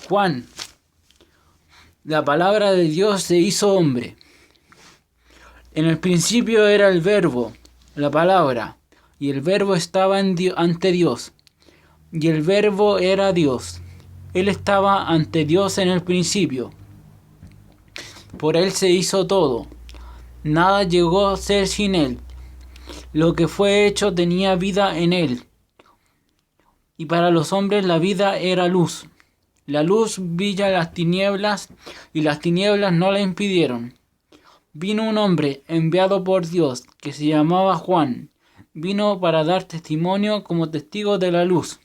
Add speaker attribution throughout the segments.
Speaker 1: Juan, la palabra de Dios se hizo hombre. En el principio era el verbo, la palabra, y el verbo estaba ante Dios, y el verbo era Dios. Él estaba ante Dios en el principio. Por él se hizo todo. Nada llegó a ser sin él. Lo que fue hecho tenía vida en él. Y para los hombres la vida era luz. La luz brilla en las tinieblas, y las tinieblas no la impidieron. Vino un hombre enviado por Dios, que se llamaba Juan. Vino para dar testimonio como testigo de la luz,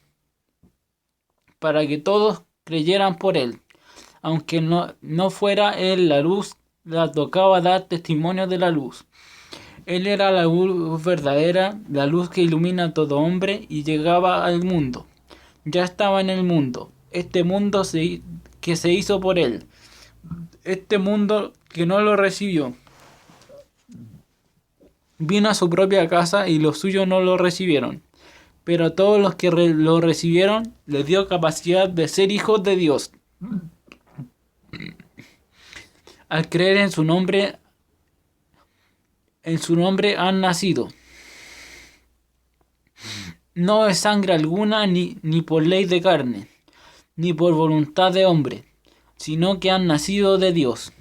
Speaker 1: para que todos creyeran por él. Aunque no fuera él la luz, le tocaba dar testimonio de la luz. Él era la luz verdadera, la luz que ilumina a todo hombre, y llegaba al mundo. Ya estaba en el mundo, este mundo que se hizo por él, este mundo que no lo recibió. Vino a su propia casa y los suyos no lo recibieron. Pero a todos los que lo recibieron, les dio capacidad de ser hijos de Dios. Al creer en su nombre han nacido. No de sangre alguna, ni por ley de carne, ni por voluntad de hombre, sino que han nacido de Dios.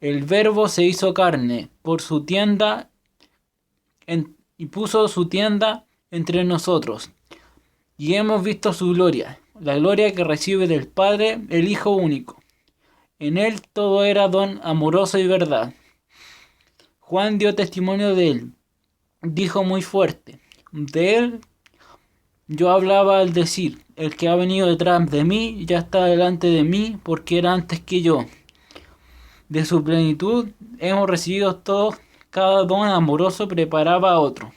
Speaker 1: El Verbo se hizo carne y puso su tienda entre nosotros. Y hemos visto su gloria, la gloria que recibe del Padre el Hijo único. En él todo era don amoroso y verdad. Juan dio testimonio de él. Dijo muy fuerte: de él yo hablaba al decir, el que ha venido detrás de mí ya está delante de mí, porque era antes que yo. De su plenitud hemos recibido todos, cada don amoroso preparaba a otro.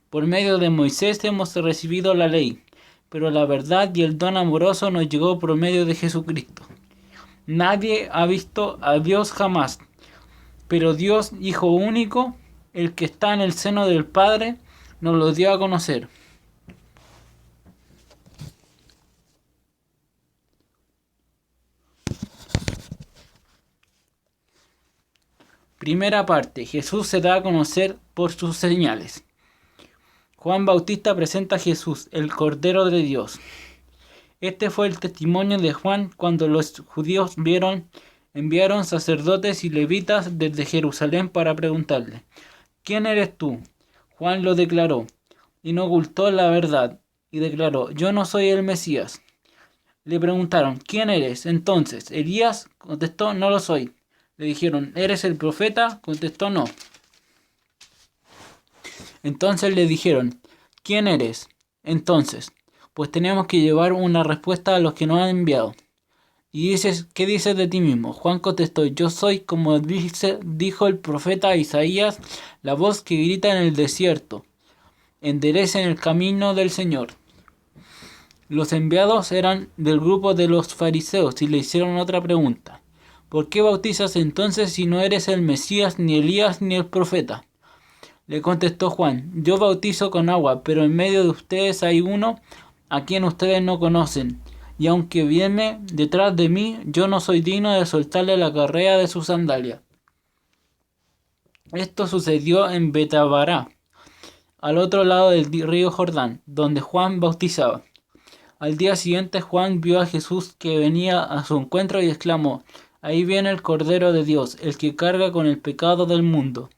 Speaker 1: Por medio de Moisés hemos recibido la ley, pero la verdad y el don amoroso nos llegó por medio de Jesucristo. Nadie ha visto a Dios jamás, pero Dios, Hijo único, el que está en el seno del Padre, nos lo dio a conocer. Primera parte. Jesús se da a conocer por sus señales. Juan Bautista presenta a Jesús, el Cordero de Dios. Este fue el testimonio de Juan cuando los judíos enviaron sacerdotes y levitas desde Jerusalén para preguntarle: ¿quién eres tú? Juan lo declaró, y no ocultó la verdad, y declaró: yo no soy el Mesías. Le preguntaron: ¿quién eres? Entonces, Elías contestó: no lo soy. Le dijeron: ¿eres el profeta? Contestó: no. Entonces le dijeron: ¿quién eres? Entonces, pues tenemos que llevar una respuesta a los que nos han enviado. Y dices: ¿qué dices de ti mismo? Juan contestó: yo soy, como dijo el profeta Isaías, la voz que grita en el desierto: enderecen el camino del Señor. Los enviados eran del grupo de los fariseos y le hicieron otra pregunta: ¿por qué bautizas entonces si no eres el Mesías, ni Elías, ni el profeta? Le contestó Juan: yo bautizo con agua, pero en medio de ustedes hay uno a quien ustedes no conocen, y aunque viene detrás de mí, yo no soy digno de soltarle la correa de su sandalia. Esto sucedió en Betábara, al otro lado del río Jordán, donde Juan bautizaba. Al día siguiente Juan vio a Jesús que venía a su encuentro y exclamó: ahí viene el Cordero de Dios, el que carga con el pecado del mundo.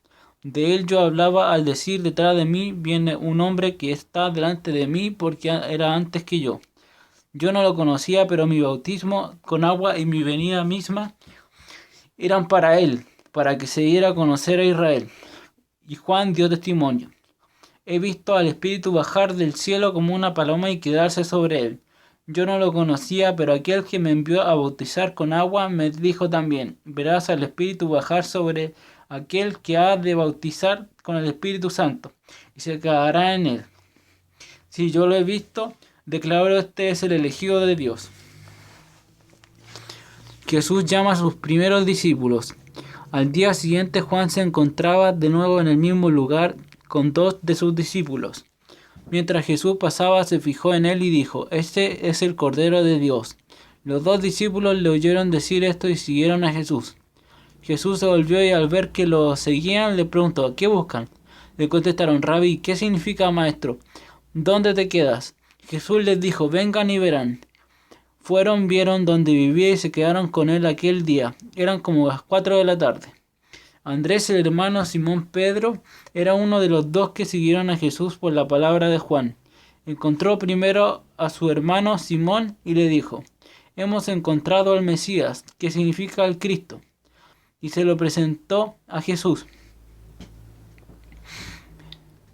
Speaker 1: De él yo hablaba al decir: detrás de mí viene un hombre que está delante de mí porque era antes que yo. Yo no lo conocía, pero mi bautismo con agua y mi venida misma eran para él, para que se diera a conocer a Israel. Y Juan dio testimonio: he visto al Espíritu bajar del cielo como una paloma y quedarse sobre él. Yo no lo conocía, pero aquel que me envió a bautizar con agua me dijo también: verás al Espíritu bajar sobre aquel que ha de bautizar con el Espíritu Santo, y se quedará en él. Si yo lo he visto, declaro: este es el elegido de Dios. Jesús llama a sus primeros discípulos. Al día siguiente Juan se encontraba de nuevo en el mismo lugar con 2 de sus discípulos. Mientras Jesús pasaba, se fijó en él y dijo: este es el Cordero de Dios, Los dos discípulos le oyeron decir esto y siguieron a Jesús. Jesús se volvió y al ver que lo seguían le preguntó: ¿qué buscan? Le contestaron: Rabí, ¿qué significa maestro? ¿Dónde te quedas? Jesús les dijo: vengan y verán. Fueron, vieron dónde vivía y se quedaron con él aquel día. Eran como las 4 de la tarde. Andrés, el hermano Simón Pedro, era uno de los dos que siguieron a Jesús por la palabra de Juan. Encontró primero a su hermano Simón y le dijo: hemos encontrado al Mesías, que significa el Cristo. Y se lo presentó a Jesús.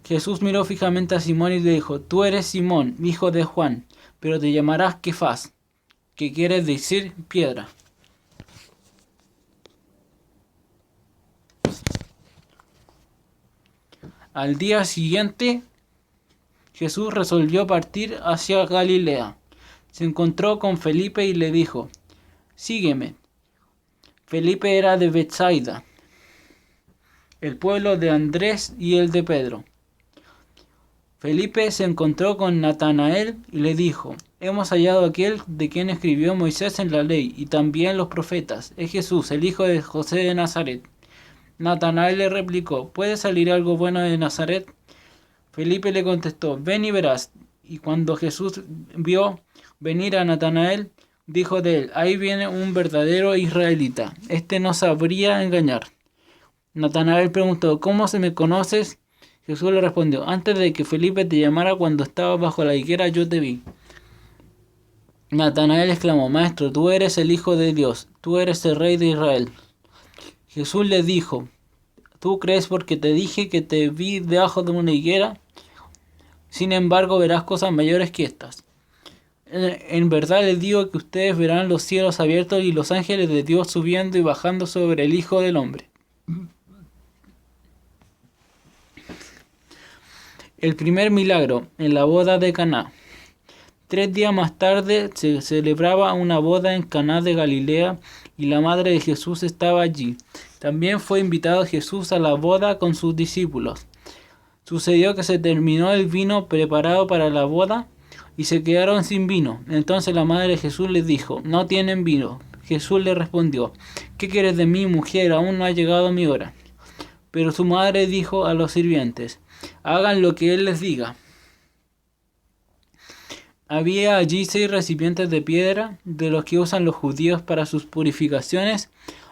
Speaker 1: Jesús miró fijamente a Simón y le dijo: tú eres Simón, hijo de Juan, pero te llamarás Kefas, que quiere decir piedra. Al día siguiente, Jesús resolvió partir hacia Galilea. Se encontró con Felipe y le dijo: sígueme. Felipe era de Betsaida, el pueblo de Andrés y el de Pedro. Felipe se encontró con Natanael y le dijo: hemos hallado a aquel de quien escribió Moisés en la ley y también los profetas. Es Jesús, el hijo de José de Nazaret. Natanael le replicó: ¿puede salir algo bueno de Nazaret? Felipe le contestó: ven y verás. Y cuando Jesús vio venir a Natanael, dijo de él: ahí viene un verdadero israelita. Este no sabría engañar. Natanael preguntó: ¿cómo se me conoces? Jesús le respondió: antes de que Felipe te llamara, cuando estabas bajo la higuera, yo te vi. Natanael exclamó: maestro, tú eres el Hijo de Dios, tú eres el Rey de Israel. Jesús le dijo: ¿tú crees porque te dije que te vi debajo de una higuera? Sin embargo, verás cosas mayores que estas. En verdad les digo que ustedes verán los cielos abiertos y los ángeles de Dios subiendo y bajando sobre el Hijo del Hombre. El primer milagro en la boda de Caná. 3 días más tarde se celebraba una boda en Caná de Galilea y la madre de Jesús estaba allí. También fue invitado Jesús a la boda con sus discípulos. Sucedió que se terminó el vino preparado para la boda y se quedaron sin vino. Entonces la madre de Jesús les dijo: no tienen vino. Jesús le respondió: ¿qué quieres de mí, mujer? Aún no ha llegado mi hora. Pero su madre dijo a los sirvientes: hagan lo que él les diga. Había allí 6 recipientes de piedra, de los que usan los judíos para sus purificaciones,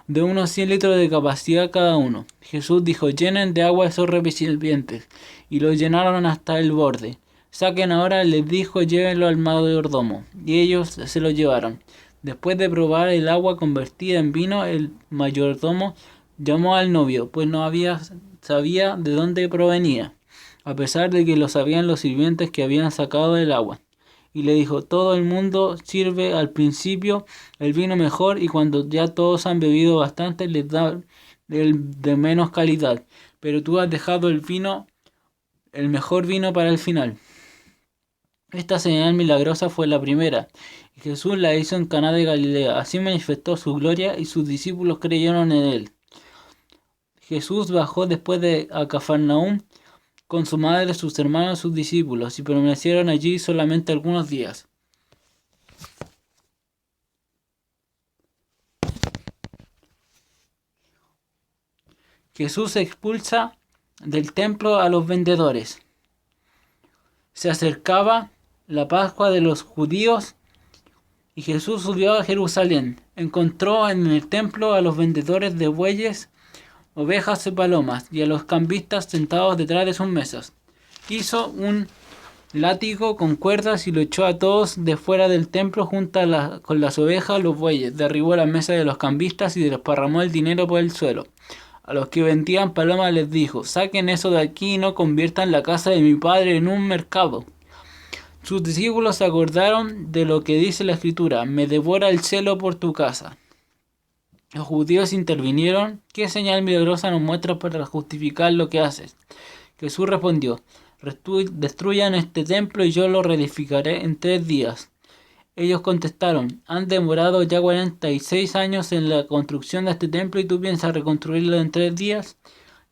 Speaker 1: de unos 100 litros de capacidad cada uno. Jesús dijo: llenen de agua esos recipientes, y los llenaron hasta el borde. Saquen ahora, les dijo, llévenlo al mayordomo. Y ellos se lo llevaron. Después de probar el agua convertida en vino, el mayordomo llamó al novio, pues no sabía de dónde provenía, a pesar de que lo sabían los sirvientes que habían sacado el agua. Y le dijo: todo el mundo sirve al principio el vino mejor, y cuando ya todos han bebido bastante les da el de menos calidad. Pero tú has dejado el mejor vino para el final. Esta señal milagrosa fue la primera, y Jesús la hizo en Caná de Galilea. Así manifestó su gloria, y sus discípulos creyeron en él. Jesús bajó después a Cafarnaúm con su madre, sus hermanos y sus discípulos, y permanecieron allí solamente algunos días. Jesús expulsa del templo a los vendedores. Se acercaba la Pascua de los judíos y Jesús subió a Jerusalén. Encontró en el templo a los vendedores de bueyes, ovejas y palomas, y a los cambistas sentados detrás de sus mesas. Hizo un látigo con cuerdas y lo echó a todos de fuera del templo junto con las ovejas y los bueyes. Derribó la mesa de los cambistas y desparramó el dinero por el suelo. A los que vendían palomas les dijo: saquen eso de aquí y no conviertan la casa de mi padre en un mercado. Sus discípulos se acordaron de lo que dice la Escritura: me devora el celo por tu casa. Los judíos intervinieron: ¿qué señal milagrosa nos muestras para justificar lo que haces? Jesús respondió: destruyan este templo y yo lo reedificaré en 3 días. Ellos contestaron: han demorado ya 46 años en la construcción de este templo y tú piensas reconstruirlo en 3 días.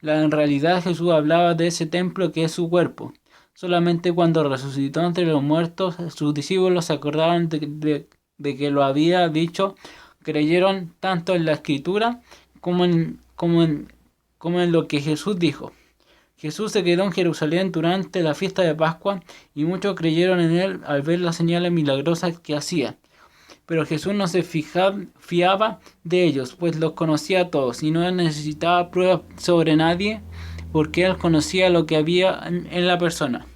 Speaker 1: En realidad Jesús hablaba de ese templo que es su cuerpo. Solamente cuando resucitó entre los muertos, sus discípulos se acordaron de de que lo había dicho, creyeron tanto en la escritura como en lo que Jesús dijo. Jesús se quedó en Jerusalén durante la fiesta de Pascua y muchos creyeron en él al ver las señales milagrosas que hacía. Pero Jesús no se fiaba de ellos, pues los conocía a todos y no necesitaba pruebas sobre nadie, porque él conocía lo que había en la persona.